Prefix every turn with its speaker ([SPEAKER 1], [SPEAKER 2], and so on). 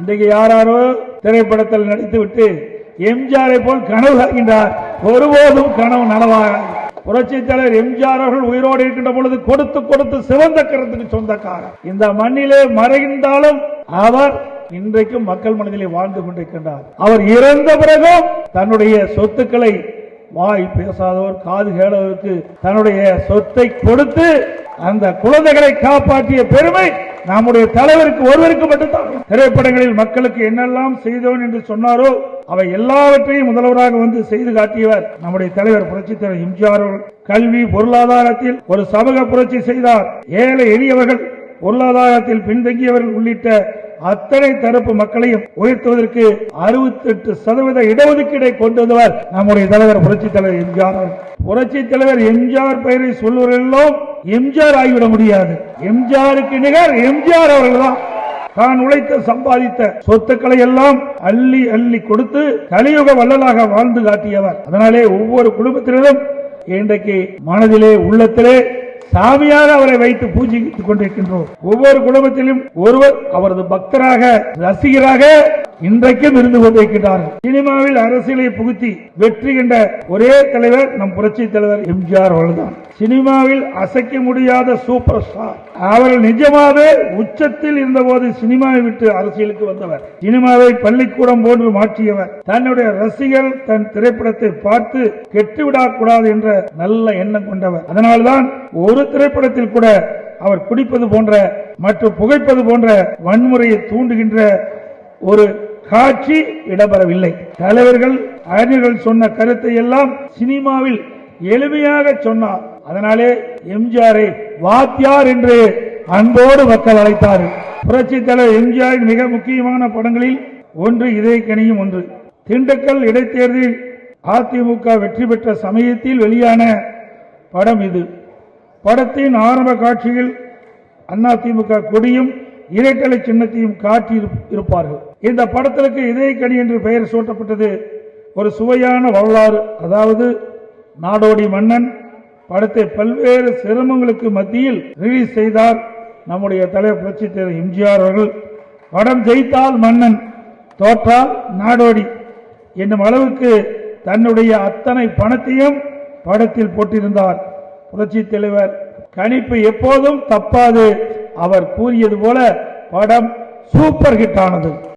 [SPEAKER 1] இன்றைக்கு யாரோ திரைப்படத்தில் நடித்துவிட்டு எம்ஜிஆரை போல் கனவு காண்கின்றார். ஒருபோதும் கனவு நனவாக. புரட்சி தலைவர் எம்ஜிஆர் அவர்கள் உயிரோடு இருக்கின்ற பொழுது கொடுத்து கொடுத்து சிவந்த கரத்துக்கு சொந்தக்காரர். இந்த மண்ணிலே மறைந்தாலும் அவர் இன்றைக்கும் மக்கள் மனதிலே வாழ்ந்து கொண்டிருக்கின்றார். அவர் இறந்த பிறகும் தன்னுடைய சொத்துக்களை வாய் பேசாதவர் காது கேளவருக்கு தன்னுடைய சொத்தை கொடுத்து அந்த குழந்தைகளை காப்பாற்றிய பெருமை நம்முடைய தலைவருக்கு ஒருவருக்கு மட்டும்தான். திரைப்படங்களில் மக்களுக்கு என்னெல்லாம் செய்தோம் என்று சொன்னாரோ அவை எல்லாவற்றையும் முதல்வராக வந்து செய்து காட்டியவர் நம்முடைய தலைவர் புரட்சி தலைவர் எம்ஜிஆர் அவர்கள். கல்வி பொருளாதாரத்தில் ஒரு சமூக புரட்சி செய்தார். ஏழை எளியவர்கள் பொருளாதாரத்தில் பின்தங்கியவர்கள் உள்ளிட்ட அத்தனை தரப்பு மக்களையும் உயர்த்துவதற்கு 68% இடஒதுக்கீடை கொண்டு வந்தவர் நம்முடைய தலைவர் புரட்சி தலைவர் எம்ஜிஆர். புரட்சி தலைவர் எம்ஜிஆர் பெயரை சொல்வரெல்லாம் எம்ஜிஆர் ஆகிவிட முடியாது. எம்ஜிஆருக்கு நிகர் எம்ஜிஆர் அவர்கள் தான். தான் உழைத்த சம்பாதித்த சொத்துக்களை எல்லாம் அள்ளி அள்ளி கொடுத்து கலியுக வள்ளலாக வாழ்ந்து காட்டியவர். அதனாலே ஒவ்வொரு குடும்பத்தினரும் இன்றைக்கு மனதிலே உள்ளத்திலே சாமியாக அவரை வைத்து பூஜித்துக் கொண்டிருக்கின்றோம். ஒவ்வொரு குடும்பத்திலும் ஒருவர் அவரது பக்தராக ரசிகராக இன்றைக்கும் இருந்து கொண்டிருக்கிறார்கள். சினிமாவில் அரசியலை புகுத்தி வெற்றி கண்ட ஒரே தலைவர் நம் புரட்சி தலைவர் எம்ஜிஆர் அவர்கள்தான். சினிமாவில் அசைக்க முடியாத சூப்பர் ஸ்டார். அவர்கள் நிஜமாவே உச்சத்தில் இருந்தபோது சினிமாவை விட்டு அரசியலுக்கு வந்தவர். சினிமாவை பள்ளிக்கூடம் போன்று மாற்றியவர். தன்னுடைய ரசிகர்கள் தன் திரைப்படத்தை பார்த்து கெட்டுவிடக்கூடாது என்ற நல்ல எண்ணம் கொண்டவர். அதனால்தான் ஒரு திரைப்படத்தில் கூட அவர் குடிப்பது போன்ற மற்றும் புகைப்பது போன்ற வன்முறையை தூண்டுகின்ற ஒரு காட்சி இடம்பெறவில்லை. தலைவர்கள் அறிஞர்கள் சொன்ன கருத்தை எல்லாம் சினிமாவில் எளிமையாக சொன்னார். அதனாலே எம்ஜிஆரை வாத்தியார் என்று அன்போடு மக்கள் அழைத்தார்கள். புரட்சி தலைவர் எம்ஜிஆரின் மிக முக்கியமான படங்களில் ஒன்று இதயக்கனியும் ஒன்று. திண்டுக்கல் இடைத்தேர்தலில் அதிமுக வெற்றி பெற்ற சமயத்தில் வெளியான படம் இது. படத்தின் ஆரம்ப காட்சியில் அதிமுக கொடியும் இரட்டலை சின்னத்தையும் காட்டி இருப்பார்கள். இந்த படத்திற்கு இதயக்கனி என்று பெயர் சூட்டப்பட்டது ஒரு சுவையான வரலாறு. அதாவது நாடோடி மன்னன் படத்தை பல்வேறு சிரமங்களுக்கு மத்தியில் ரிலீஸ் செய்தார் நம்முடைய தலைவர் புரட்சி தலைவர் எம்ஜிஆர் அவர்கள். படம் ஜெயித்தால் மன்னன், தோற்றால் நாடோடி என்னும் அளவுக்கு தன்னுடைய அத்தனை பணத்தையும் படத்தில் போட்டிருந்தார் புரட்சி தலைவர். கணிப்பு எப்போதும் தப்பாது. அவர் கூறியது போல படம் சூப்பர் ஹிட் ஆனது.